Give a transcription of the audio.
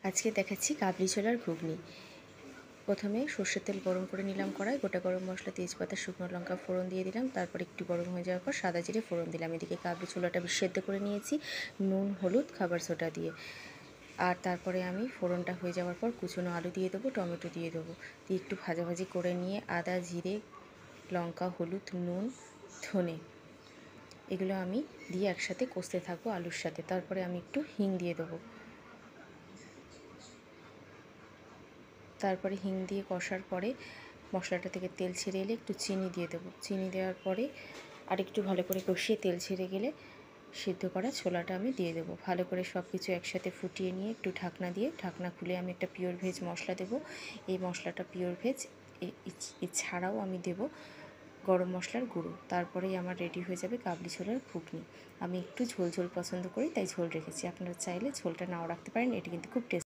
আজকে দেখাচ্ছি কাবলি ছোলার ঘুগনি। প্রথমে সর্ষের তেল গরম করে নিলাম কড়াই, গোটা গরম মশলা, তেজপাতা, শুকনো লঙ্কা ফোড়ন দিয়ে দিলাম। তারপর একটু গরম হয়ে যাওয়ার পর সাদা জিরে ফোড়ন দিলাম। এদিকে কাবলি ছোলাটা সেদ্ধ করে নিয়েছি নুন, হলুদ, খাবার সোডা দিয়ে। আর তারপরে আমি ফোড়নটা হয়ে যাওয়ার পর কুচনো আলু দিয়ে দেবো, টমেটো দিয়ে দেবো, দিয়ে একটু ভাজাভাজি করে নিয়ে আদা, জিরে, লঙ্কা, হলুদ, নুন, ধনে এগুলো আমি দিয়ে একসাথে কষতে থাকবো আলুর সাথে। তারপরে আমি একটু হিং দিয়ে দেবো। তারপরে হিং দিয়ে কষার পরে মশলাটা থেকে তেল ছেড়ে এলে একটু চিনি দিয়ে দেবো। চিনি দেওয়ার পরে আরেকটু ভালো করে কষিয়ে তেল ছেড়ে গেলে সিদ্ধ করা ছোলাটা আমি দিয়ে দেবো। ভালো করে সব কিছু একসাথে ফুটিয়ে নিয়ে একটু ঢাকনা দিয়ে ঢাকনা খুলে আমি একটা পিওর ভেজ মশলা দেবো। এই মশলাটা পিওর ভেজ এছাড়াও আমি দেবো গরম মশলার গুঁড়ো। তারপরেই আমার রেডি হয়ে যাবে কাবলি ছোলার ঘুগনি। আমি একটু ঝোল ঝোল পছন্দ করি, তাই ঝোল রেখেছি। আপনারা চাইলে ঝোলটা নাও রাখতে পারেন। এটি কিন্তু খুব টেস্টি।